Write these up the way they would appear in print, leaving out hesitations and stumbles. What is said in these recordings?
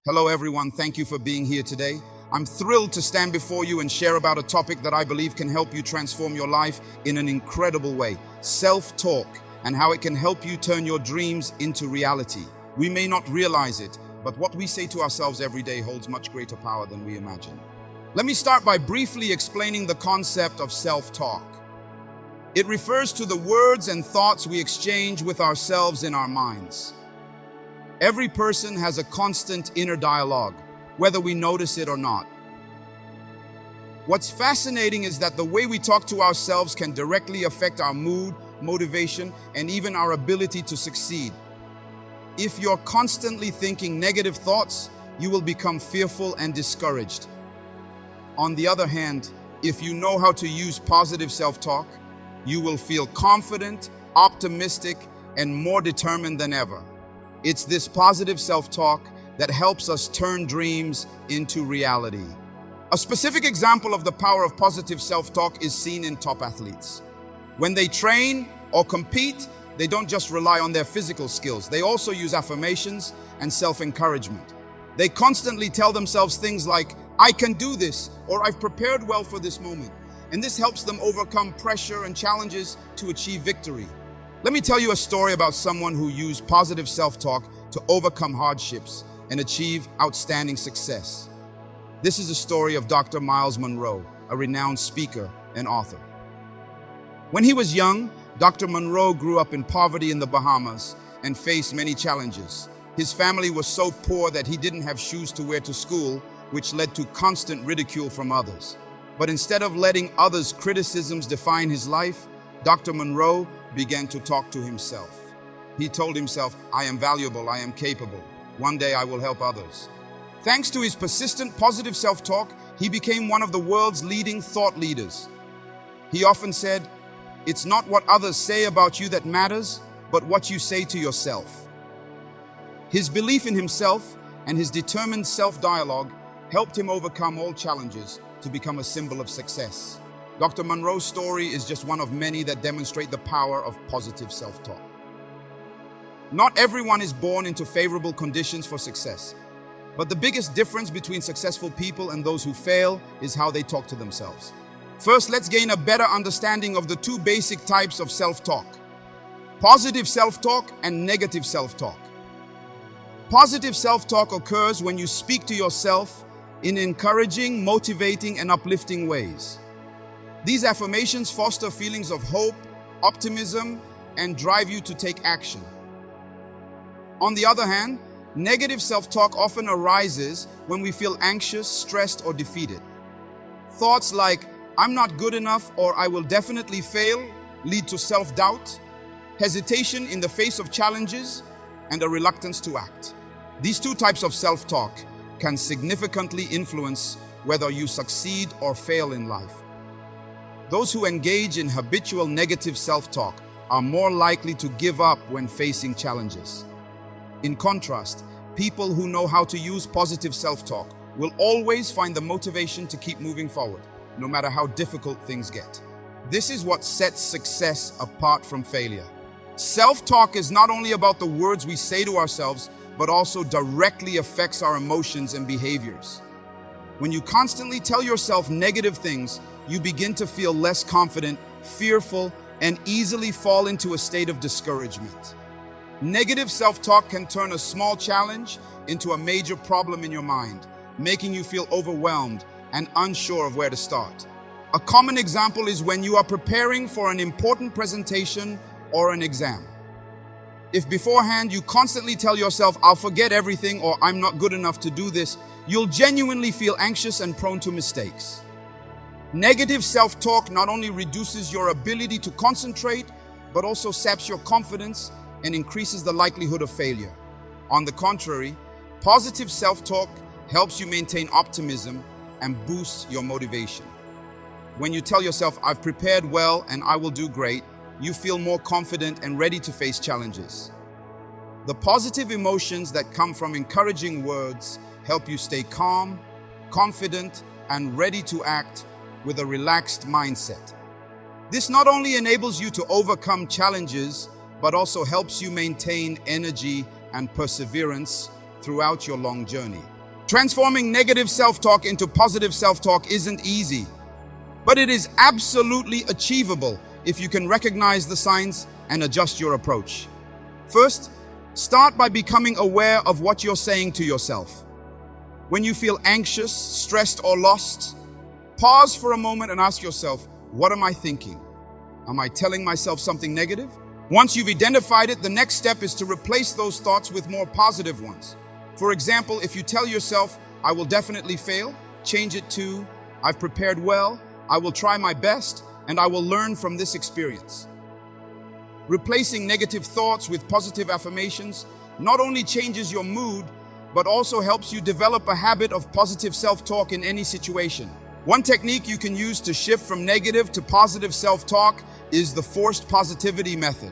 Hello everyone, thank you for being here today. I'm thrilled to stand before you and share about a topic that I believe can help you transform your life in an incredible way. Self-talk and how it can help you turn your dreams into reality. We may not realize it, but what we say to ourselves every day holds much greater power than we imagine. Let me start by briefly explaining the concept of self-talk. It refers to the words and thoughts we exchange with ourselves in our minds. Every person has a constant inner dialogue, whether we notice it or not. What's fascinating is that the way we talk to ourselves can directly affect our mood, motivation, and even our ability to succeed. If you're constantly thinking negative thoughts, you will become fearful and discouraged. On the other hand, if you know how to use positive self-talk, you will feel confident, optimistic, and more determined than ever. It's this positive self-talk that helps us turn dreams into reality. A specific example of the power of positive self-talk is seen in top athletes. When they train or compete, they don't just rely on their physical skills. They also use affirmations and self-encouragement. They constantly tell themselves things like, "I can do this," or "I've prepared well for this moment." And this helps them overcome pressure and challenges to achieve victory. Let me tell you a story about someone who used positive self-talk to overcome hardships and achieve outstanding success. This is a story of Dr. Myles Munroe, a renowned speaker and author. When he was young, Dr. Munroe grew up in poverty in the Bahamas and faced many challenges. His family was so poor that he didn't have shoes to wear to school, which led to constant ridicule from others. But instead of letting others' criticisms define his life, Dr. Munroe began to talk to himself. He told himself, "I am valuable, I am capable. One day I will help others." Thanks to his persistent positive self-talk, he became one of the world's leading thought leaders. He often said, "It's not what others say about you that matters, but what you say to yourself." His belief in himself and his determined self-dialogue helped him overcome all challenges to become a symbol of success. Dr. Munroe's story is just one of many that demonstrate the power of positive self-talk. Not everyone is born into favorable conditions for success, but the biggest difference between successful people and those who fail is how they talk to themselves. First, let's gain a better understanding of the two basic types of self-talk: positive self-talk and negative self-talk. Positive self-talk occurs when you speak to yourself in encouraging, motivating, and uplifting ways. These affirmations foster feelings of hope, optimism, and drive you to take action. On the other hand, negative self-talk often arises when we feel anxious, stressed, or defeated. Thoughts like, "I'm not good enough," or "I will definitely fail," lead to self-doubt, hesitation in the face of challenges, and a reluctance to act. These two types of self-talk can significantly influence whether you succeed or fail in life. Those who engage in habitual negative self-talk are more likely to give up when facing challenges. In contrast, people who know how to use positive self-talk will always find the motivation to keep moving forward, no matter how difficult things get. This is what sets success apart from failure. Self-talk is not only about the words we say to ourselves, but also directly affects our emotions and behaviors. When you constantly tell yourself negative things, you begin to feel less confident, fearful, and easily fall into a state of discouragement. Negative self-talk can turn a small challenge into a major problem in your mind, making you feel overwhelmed and unsure of where to start. A common example is when you are preparing for an important presentation or an exam. If beforehand you constantly tell yourself, "I'll forget everything," or "I'm not good enough to do this," you'll genuinely feel anxious and prone to mistakes. Negative self-talk not only reduces your ability to concentrate, but also saps your confidence and increases the likelihood of failure. On the contrary, positive self-talk helps you maintain optimism and boosts your motivation. When you tell yourself, "I've prepared well and I will do great," you feel more confident and ready to face challenges. The positive emotions that come from encouraging words help you stay calm, confident, and ready to act with a relaxed mindset. This not only enables you to overcome challenges, but also helps you maintain energy and perseverance throughout your long journey. Transforming negative self-talk into positive self-talk isn't easy, but it is absolutely achievable if you can recognize the signs and adjust your approach. First, start by becoming aware of what you're saying to yourself. When you feel anxious, stressed, or lost, pause for a moment and ask yourself, what am I thinking? Am I telling myself something negative? Once you've identified it, the next step is to replace those thoughts with more positive ones. For example, if you tell yourself, I will definitely fail, change it to, I've prepared well, I will try my best, and I will learn from this experience. Replacing negative thoughts with positive affirmations not only changes your mood, but also helps you develop a habit of positive self-talk in any situation. One technique you can use to shift from negative to positive self-talk is the forced positivity method.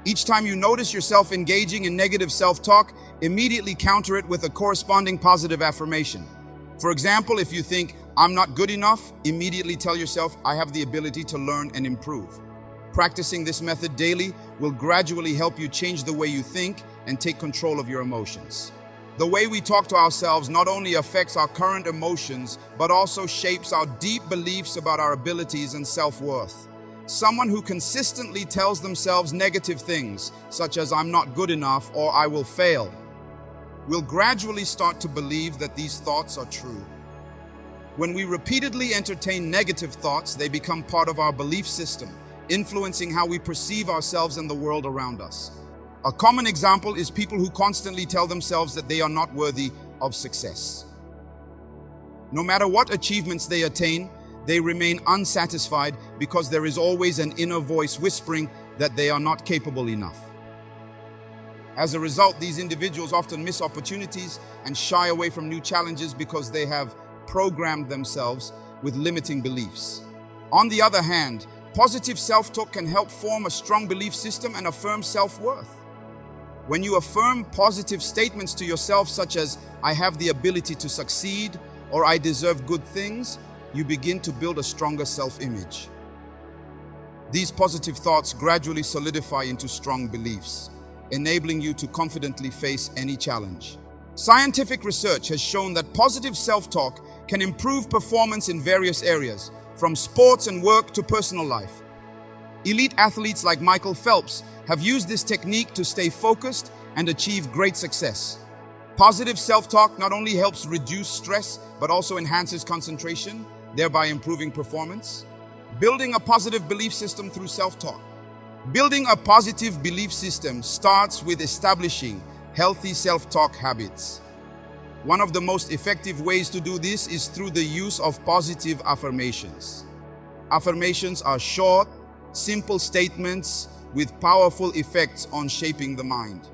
Each time you notice yourself engaging in negative self-talk, immediately counter it with a corresponding positive affirmation. For example, if you think, I'm not good enough, immediately tell yourself, I have the ability to learn and improve. Practicing this method daily will gradually help you change the way you think and take control of your emotions. The way we talk to ourselves not only affects our current emotions, but also shapes our deep beliefs about our abilities and self-worth. Someone who consistently tells themselves negative things, such as I'm not good enough or I will fail, will gradually start to believe that these thoughts are true. When we repeatedly entertain negative thoughts, they become part of our belief system, influencing how we perceive ourselves and the world around us. A common example is people who constantly tell themselves that they are not worthy of success. No matter what achievements they attain, they remain unsatisfied because there is always an inner voice whispering that they are not capable enough. As a result, these individuals often miss opportunities and shy away from new challenges because they have programmed themselves with limiting beliefs. On the other hand, positive self-talk can help form a strong belief system and affirm self-worth. When you affirm positive statements to yourself such as, I have the ability to succeed, or I deserve good things, you begin to build a stronger self-image. These positive thoughts gradually solidify into strong beliefs, enabling you to confidently face any challenge. Scientific research has shown that positive self-talk can improve performance in various areas, from sports and work to personal life. Elite athletes like Michael Phelps have used this technique to stay focused and achieve great success. Positive self-talk not only helps reduce stress, but also enhances concentration, thereby improving performance. Building a positive belief system through self-talk. Building a positive belief system starts with establishing healthy self-talk habits. One of the most effective ways to do this is through the use of positive affirmations. Affirmations are short, simple statements with powerful effects on shaping the mind.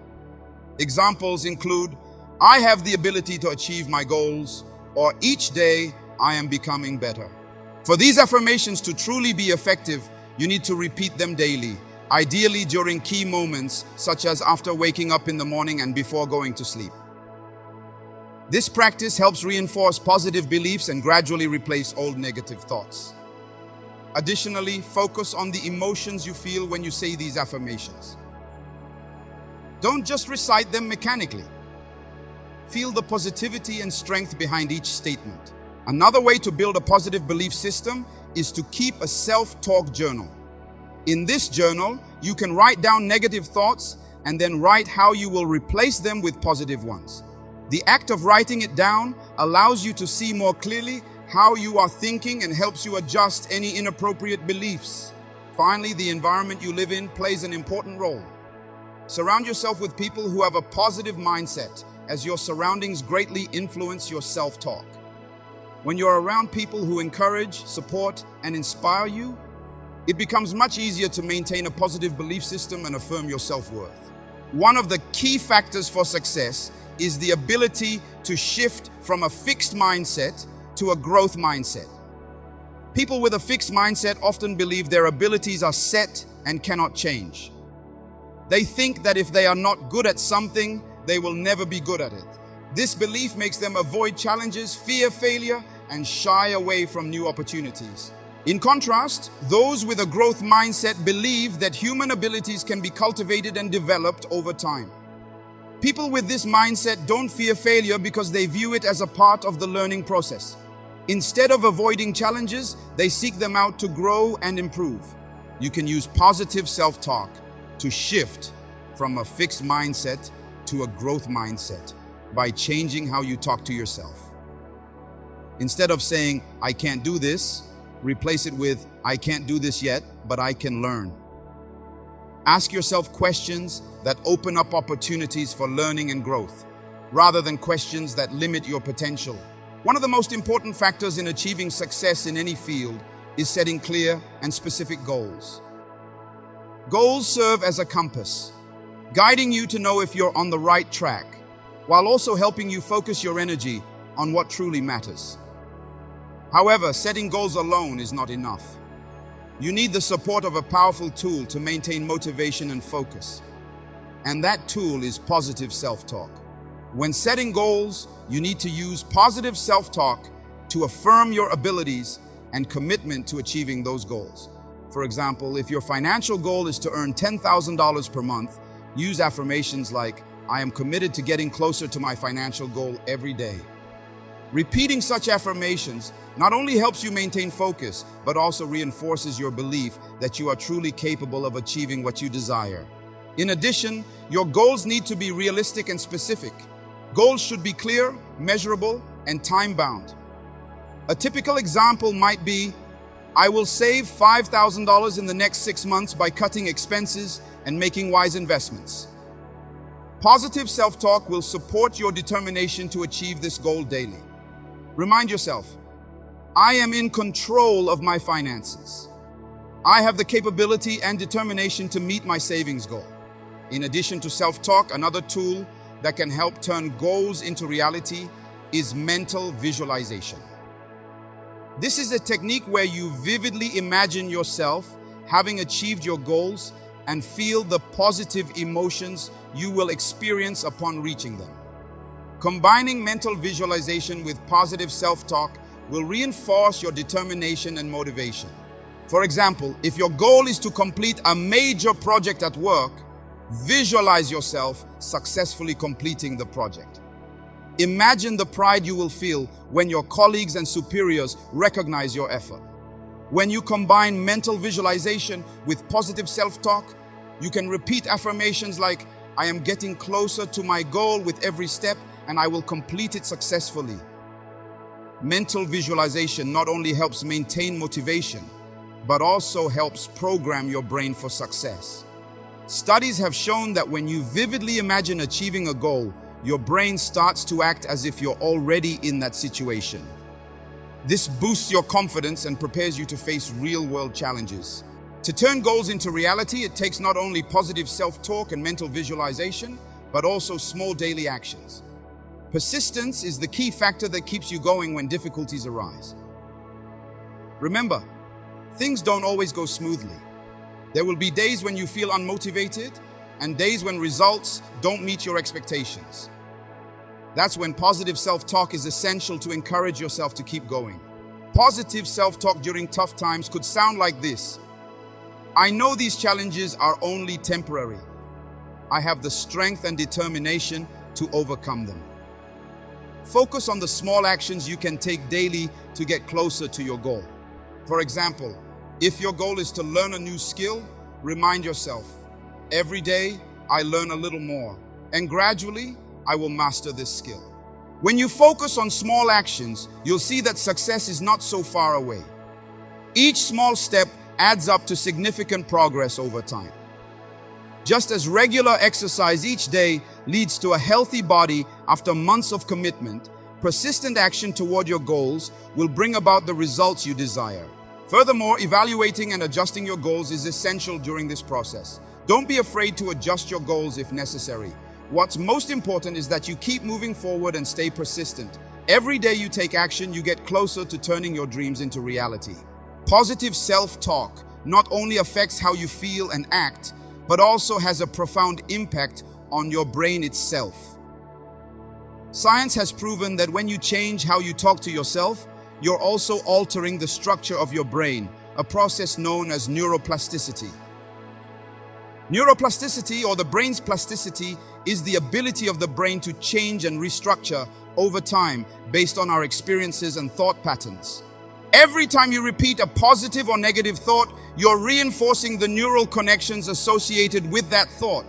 Examples include, I have the ability to achieve my goals, or each day I am becoming better. For these affirmations to truly be effective, you need to repeat them daily, ideally during key moments, such as after waking up in the morning and before going to sleep. This practice helps reinforce positive beliefs and gradually replace old negative thoughts. Additionally, focus on the emotions you feel when you say these affirmations. Don't just recite them mechanically. Feel the positivity and strength behind each statement. Another way to build a positive belief system is to keep a self-talk journal. In this journal, you can write down negative thoughts and then write how you will replace them with positive ones. The act of writing it down allows you to see more clearly how you are thinking and helps you adjust any inappropriate beliefs. Finally, the environment you live in plays an important role. Surround yourself with people who have a positive mindset, as your surroundings greatly influence your self-talk. When you're around people who encourage, support, and inspire you, it becomes much easier to maintain a positive belief system and affirm your self-worth. One of the key factors for success is the ability to shift from a fixed mindset to a growth mindset. People with a fixed mindset often believe their abilities are set and cannot change. They think that if they are not good at something, they will never be good at it. This belief makes them avoid challenges, fear failure, and shy away from new opportunities. In contrast, those with a growth mindset believe that human abilities can be cultivated and developed over time. People with this mindset don't fear failure because they view it as a part of the learning process. Instead of avoiding challenges, they seek them out to grow and improve. You can use positive self-talk to shift from a fixed mindset to a growth mindset by changing how you talk to yourself. Instead of saying, "I can't do this," replace it with, "I can't do this yet, but I can learn." Ask yourself questions that open up opportunities for learning and growth, rather than questions that limit your potential. One of the most important factors in achieving success in any field is setting clear and specific goals. Goals serve as a compass, guiding you to know if you're on the right track, while also helping you focus your energy on what truly matters. However, setting goals alone is not enough. You need the support of a powerful tool to maintain motivation and focus. And that tool is positive self-talk. When setting goals, you need to use positive self-talk to affirm your abilities and commitment to achieving those goals. For example, if your financial goal is to earn $10,000 per month, use affirmations like, "I am committed to getting closer to my financial goal every day." Repeating such affirmations not only helps you maintain focus, but also reinforces your belief that you are truly capable of achieving what you desire. In addition, your goals need to be realistic and specific. Goals should be clear, measurable, and time-bound. A typical example might be, "I will save $5,000 in the next 6 months by cutting expenses and making wise investments." Positive self-talk will support your determination to achieve this goal daily. Remind yourself, "I am in control of my finances. I have the capability and determination to meet my savings goal." In addition to self-talk, another tool that can help turn goals into reality is mental visualization. This is a technique where you vividly imagine yourself having achieved your goals and feel the positive emotions you will experience upon reaching them. Combining mental visualization with positive self-talk will reinforce your determination and motivation. For example, if your goal is to complete a major project at work, visualize yourself successfully completing the project. Imagine the pride you will feel when your colleagues and superiors recognize your effort. When you combine mental visualization with positive self-talk, you can repeat affirmations like, "I am getting closer to my goal with every step, and I will complete it successfully." Mental visualization not only helps maintain motivation, but also helps program your brain for success. Studies have shown that when you vividly imagine achieving a goal, your brain starts to act as if you're already in that situation. This boosts your confidence and prepares you to face real-world challenges. To turn goals into reality, it takes not only positive self-talk and mental visualization, but also small daily actions. Persistence is the key factor that keeps you going when difficulties arise. Remember, things don't always go smoothly. There will be days when you feel unmotivated and days when results don't meet your expectations. That's when positive self-talk is essential to encourage yourself to keep going. Positive self-talk during tough times could sound like this: "I know these challenges are only temporary. I have the strength and determination to overcome them." Focus on the small actions you can take daily to get closer to your goal. For example, if your goal is to learn a new skill, remind yourself, "Every day I learn a little more, and gradually I will master this skill." When you focus on small actions, you'll see that success is not so far away. Each small step adds up to significant progress over time. Just as regular exercise each day leads to a healthy body after months of commitment, persistent action toward your goals will bring about the results you desire. Furthermore, evaluating and adjusting your goals is essential during this process. Don't be afraid to adjust your goals if necessary. What's most important is that you keep moving forward and stay persistent. Every day you take action, you get closer to turning your dreams into reality. Positive self-talk not only affects how you feel and act, but also has a profound impact on your brain itself. Science has proven that when you change how you talk to yourself, you're also altering the structure of your brain, a process known as neuroplasticity. Neuroplasticity, or the brain's plasticity, is the ability of the brain to change and restructure over time based on our experiences and thought patterns. Every time you repeat a positive or negative thought, you're reinforcing the neural connections associated with that thought.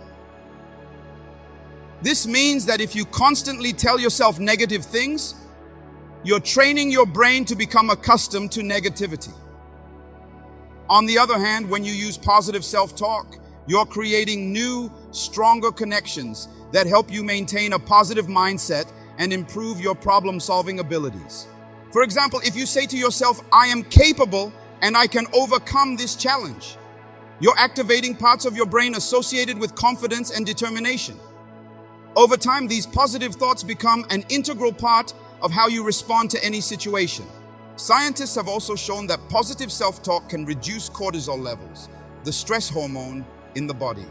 This means that if you constantly tell yourself negative things, you're training your brain to become accustomed to negativity. On the other hand, when you use positive self-talk, you're creating new, stronger connections that help you maintain a positive mindset and improve your problem-solving abilities. For example, if you say to yourself, "I am capable and I can overcome this challenge," you're activating parts of your brain associated with confidence and determination. Over time, these positive thoughts become an integral part of how you respond to any situation. Scientists have also shown that positive self-talk can reduce cortisol levels, the stress hormone in the body.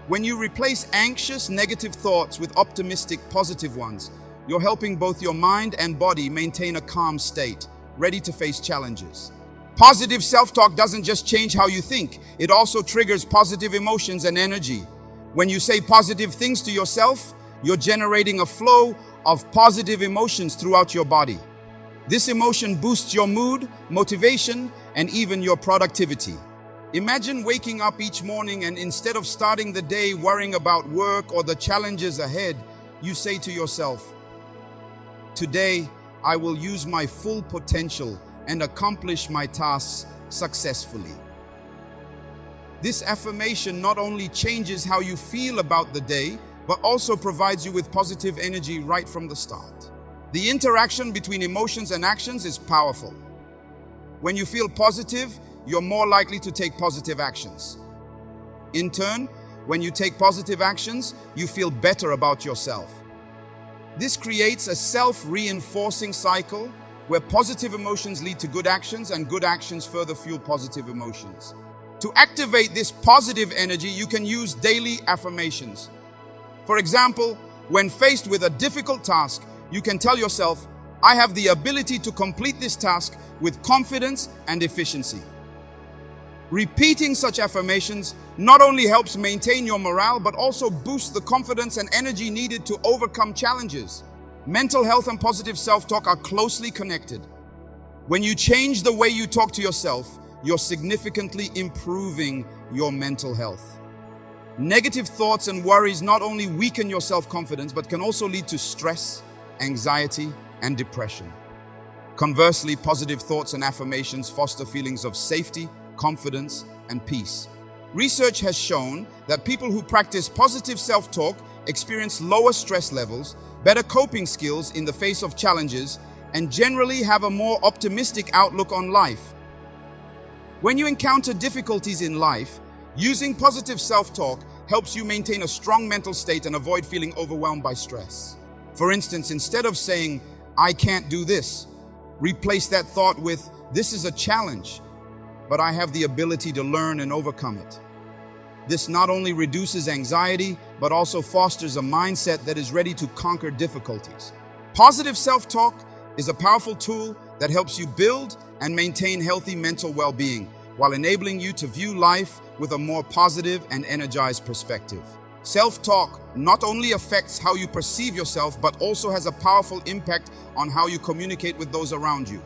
When you replace anxious, negative thoughts with optimistic, positive ones, you're helping both your mind and body maintain a calm state, ready to face challenges. Positive self-talk doesn't just change how you think, it also triggers positive emotions and energy. When you say positive things to yourself, you're generating a flow of positive emotions throughout your body. This emotion boosts your mood, motivation, and even your productivity. Imagine waking up each morning and instead of starting the day worrying about work or the challenges ahead, you say to yourself, "Today, I will use my full potential and accomplish my tasks successfully." This affirmation not only changes how you feel about the day, but also provides you with positive energy right from the start. The interaction between emotions and actions is powerful. When you feel positive, you're more likely to take positive actions. In turn, when you take positive actions, you feel better about yourself. This creates a self-reinforcing cycle where positive emotions lead to good actions and good actions further fuel positive emotions. To activate this positive energy, you can use daily affirmations. For example, when faced with a difficult task, you can tell yourself, "I have the ability to complete this task with confidence and efficiency." Repeating such affirmations not only helps maintain your morale, but also boosts the confidence and energy needed to overcome challenges. Mental health and positive self-talk are closely connected. When you change the way you talk to yourself, you're significantly improving your mental health. Negative thoughts and worries not only weaken your self-confidence, but can also lead to stress, anxiety, and depression. Conversely, positive thoughts and affirmations foster feelings of safety, confidence, and peace. Research has shown that people who practice positive self-talk experience lower stress levels, better coping skills in the face of challenges, and generally have a more optimistic outlook on life. When you encounter difficulties in life, using positive self-talk helps you maintain a strong mental state and avoid feeling overwhelmed by stress. For instance, instead of saying, "I can't do this," replace that thought with, "This is a challenge, but I have the ability to learn and overcome it." This not only reduces anxiety, but also fosters a mindset that is ready to conquer difficulties. Positive self-talk is a powerful tool that helps you build and maintain healthy mental well-being, while enabling you to view life with a more positive and energized perspective. Self-talk not only affects how you perceive yourself, but also has a powerful impact on how you communicate with those around you.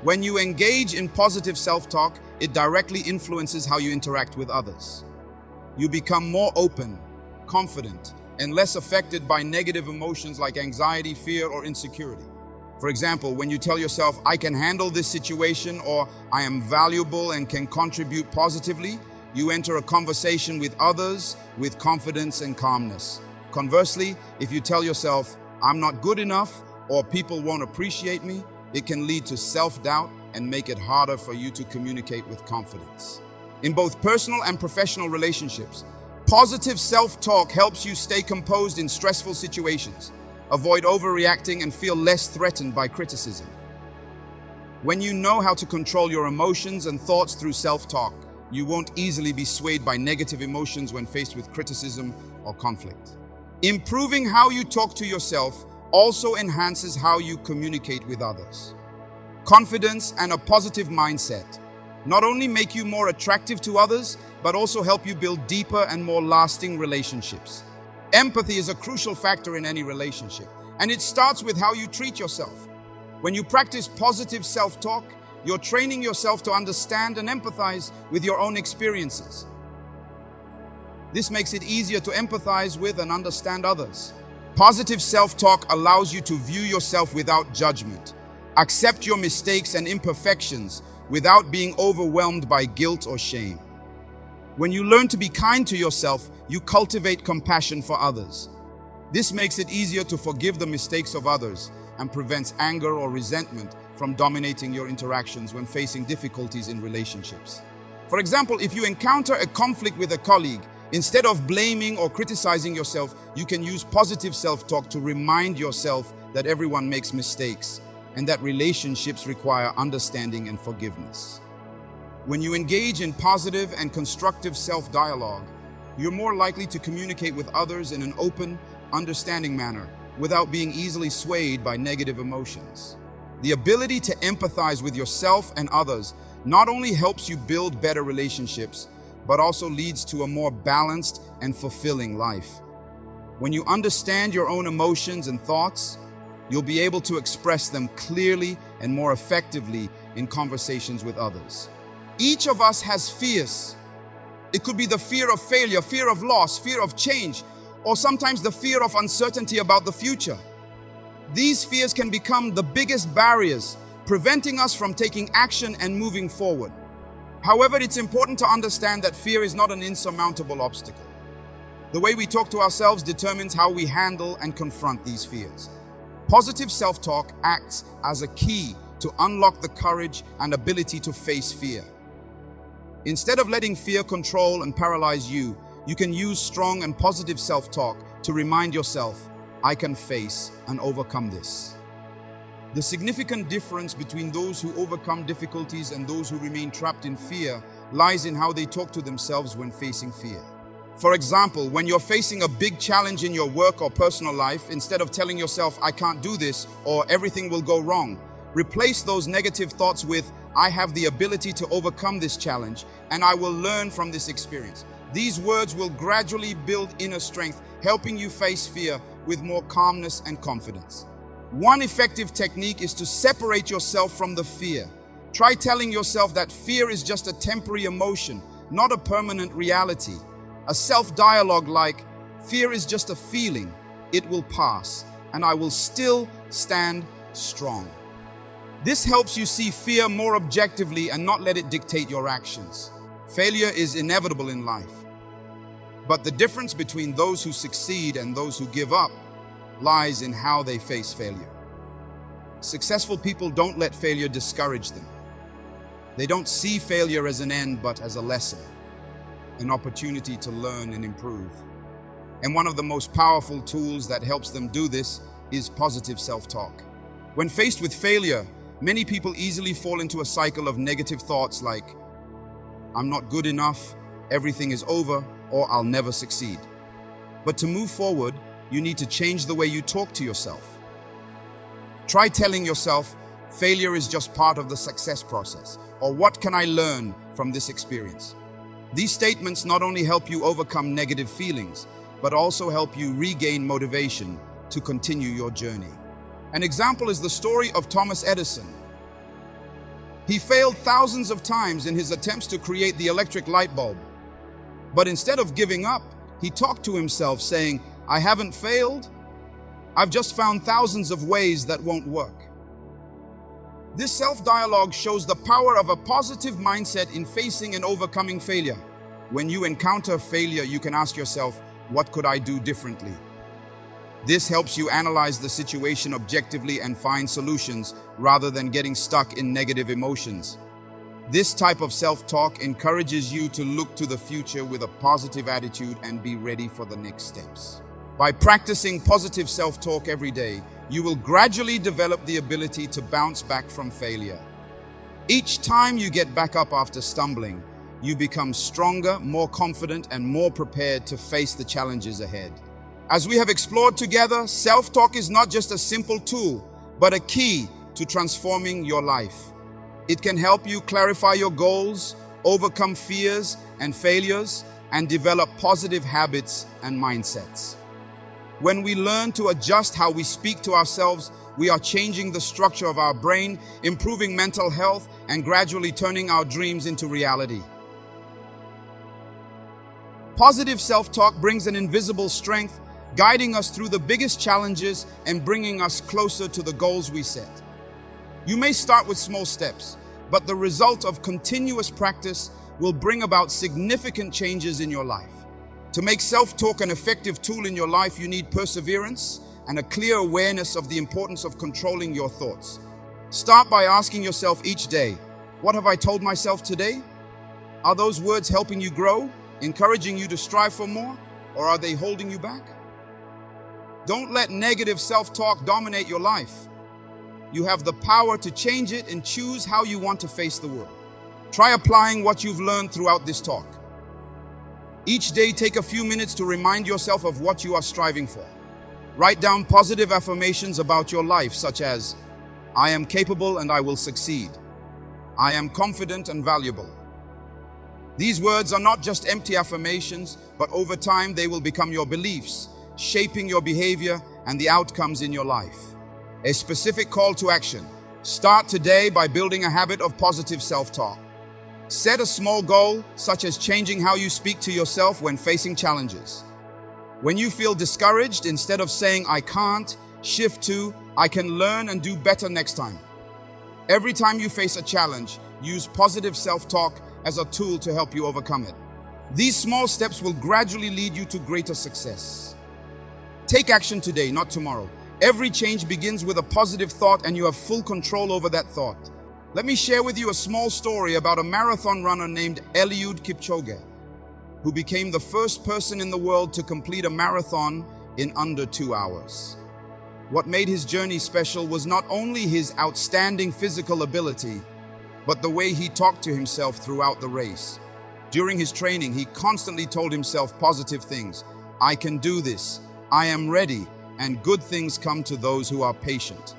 When you engage in positive self-talk, it directly influences how you interact with others. You become more open, confident, and less affected by negative emotions like anxiety, fear, or insecurity. For example, when you tell yourself, "I can handle this situation," or "I am valuable and can contribute positively," you enter a conversation with others with confidence and calmness. Conversely, if you tell yourself, "I'm not good enough," or "people won't appreciate me," it can lead to self-doubt and make it harder for you to communicate with confidence. In both personal and professional relationships, positive self-talk helps you stay composed in stressful situations, avoid overreacting, and feel less threatened by criticism. When you know how to control your emotions and thoughts through self-talk, you won't easily be swayed by negative emotions when faced with criticism or conflict. Improving how you talk to yourself also enhances how you communicate with others. Confidence and a positive mindset not only make you more attractive to others, but also help you build deeper and more lasting relationships. Empathy is a crucial factor in any relationship, and it starts with how you treat yourself. When you practice positive self-talk, you're training yourself to understand and empathize with your own experiences. This makes it easier to empathize with and understand others. Positive self-talk allows you to view yourself without judgment, accept your mistakes and imperfections without being overwhelmed by guilt or shame. When you learn to be kind to yourself, you cultivate compassion for others. This makes it easier to forgive the mistakes of others and prevents anger or resentment from dominating your interactions when facing difficulties in relationships. For example, if you encounter a conflict with a colleague, instead of blaming or criticizing yourself, you can use positive self-talk to remind yourself that everyone makes mistakes and that relationships require understanding and forgiveness. When you engage in positive and constructive self-dialogue, you're more likely to communicate with others in an open, understanding manner without being easily swayed by negative emotions. The ability to empathize with yourself and others not only helps you build better relationships, but also leads to a more balanced and fulfilling life. When you understand your own emotions and thoughts, you'll be able to express them clearly and more effectively in conversations with others. Each of us has fears. It could be the fear of failure, fear of loss, fear of change, or sometimes the fear of uncertainty about the future. These fears can become the biggest barriers, preventing us from taking action and moving forward. However, it's important to understand that fear is not an insurmountable obstacle. The way we talk to ourselves determines how we handle and confront these fears. Positive self-talk acts as a key to unlock the courage and ability to face fear. Instead of letting fear control and paralyze you, you can use strong and positive self-talk to remind yourself, I can face and overcome this. The significant difference between those who overcome difficulties and those who remain trapped in fear lies in how they talk to themselves when facing fear. For example, when you're facing a big challenge in your work or personal life, instead of telling yourself, I can't do this, or everything will go wrong, replace those negative thoughts with, I have the ability to overcome this challenge, and I will learn from this experience. These words will gradually build inner strength, helping you face fear with more calmness and confidence. One effective technique is to separate yourself from the fear. Try telling yourself that fear is just a temporary emotion, not a permanent reality. A self-dialogue like, fear is just a feeling, it will pass, and I will still stand strong. This helps you see fear more objectively and not let it dictate your actions. Failure is inevitable in life, but the difference between those who succeed and those who give up lies in how they face failure. Successful people don't let failure discourage them. They don't see failure as an end, but as a lesson, an opportunity to learn and improve. And one of the most powerful tools that helps them do this is positive self-talk. When faced with failure, many people easily fall into a cycle of negative thoughts like, I'm not good enough, everything is over, or I'll never succeed. But to move forward, you need to change the way you talk to yourself. Try telling yourself, failure is just part of the success process, or what can I learn from this experience? These statements not only help you overcome negative feelings, but also help you regain motivation to continue your journey. An example is the story of Thomas Edison. He failed thousands of times in his attempts to create the electric light bulb. But instead of giving up, he talked to himself saying, I haven't failed. I've just found thousands of ways that won't work. This self-dialogue shows the power of a positive mindset in facing and overcoming failure. When you encounter failure, you can ask yourself, what could I do differently? This helps you analyze the situation objectively and find solutions rather than getting stuck in negative emotions. This type of self-talk encourages you to look to the future with a positive attitude and be ready for the next steps. By practicing positive self-talk every day, you will gradually develop the ability to bounce back from failure. Each time you get back up after stumbling, you become stronger, more confident, and more prepared to face the challenges ahead. As we have explored together, self-talk is not just a simple tool, but a key to transforming your life. It can help you clarify your goals, overcome fears and failures, and develop positive habits and mindsets. When we learn to adjust how we speak to ourselves, we are changing the structure of our brain, improving mental health, and gradually turning our dreams into reality. Positive self-talk brings an invisible strength, guiding us through the biggest challenges and bringing us closer to the goals we set. You may start with small steps, but the result of continuous practice will bring about significant changes in your life. To make self-talk an effective tool in your life, you need perseverance and a clear awareness of the importance of controlling your thoughts. Start by asking yourself each day, what have I told myself today? Are those words helping you grow, encouraging you to strive for more, or are they holding you back? Don't let negative self-talk dominate your life. You have the power to change it and choose how you want to face the world. Try applying what you've learned throughout this talk. Each day, take a few minutes to remind yourself of what you are striving for. Write down positive affirmations about your life, such as, I am capable and I will succeed. I am confident and valuable. These words are not just empty affirmations, but over time they will become your beliefs, shaping your behavior and the outcomes in your life. A specific call to action. Start today by building a habit of positive self-talk. Set a small goal, such as changing how you speak to yourself when facing challenges. When you feel discouraged, instead of saying, I can't, shift to, I can learn and do better next time. Every time you face a challenge, use positive self-talk as a tool to help you overcome it. These small steps will gradually lead you to greater success. Take action today, not tomorrow. Every change begins with a positive thought, and you have full control over that thought. Let me share with you a small story about a marathon runner named Eliud Kipchoge, who became the first person in the world to complete a marathon in under 2 hours. What made his journey special was not only his outstanding physical ability, but the way he talked to himself throughout the race. During his training, he constantly told himself positive things. I can do this, I am ready, and good things come to those who are patient.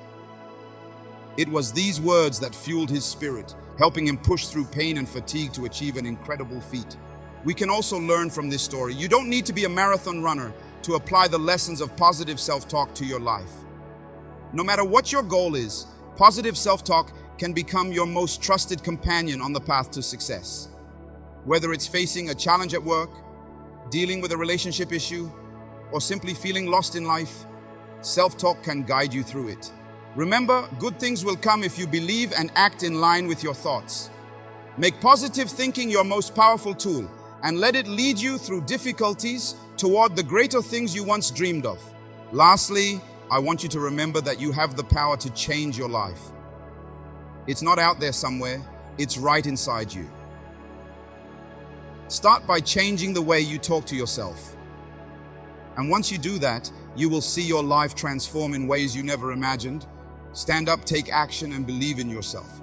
It was these words that fueled his spirit, helping him push through pain and fatigue to achieve an incredible feat. We can also learn from this story. You don't need to be a marathon runner to apply the lessons of positive self-talk to your life. No matter what your goal is, positive self-talk can become your most trusted companion on the path to success. Whether it's facing a challenge at work, dealing with a relationship issue, or simply feeling lost in life, self-talk can guide you through it. Remember, good things will come if you believe and act in line with your thoughts. Make positive thinking your most powerful tool and let it lead you through difficulties toward the greater things you once dreamed of. Lastly, I want you to remember that you have the power to change your life. It's not out there somewhere, it's right inside you. Start by changing the way you talk to yourself. And once you do that, you will see your life transform in ways you never imagined. Stand up, take action, and believe in yourself.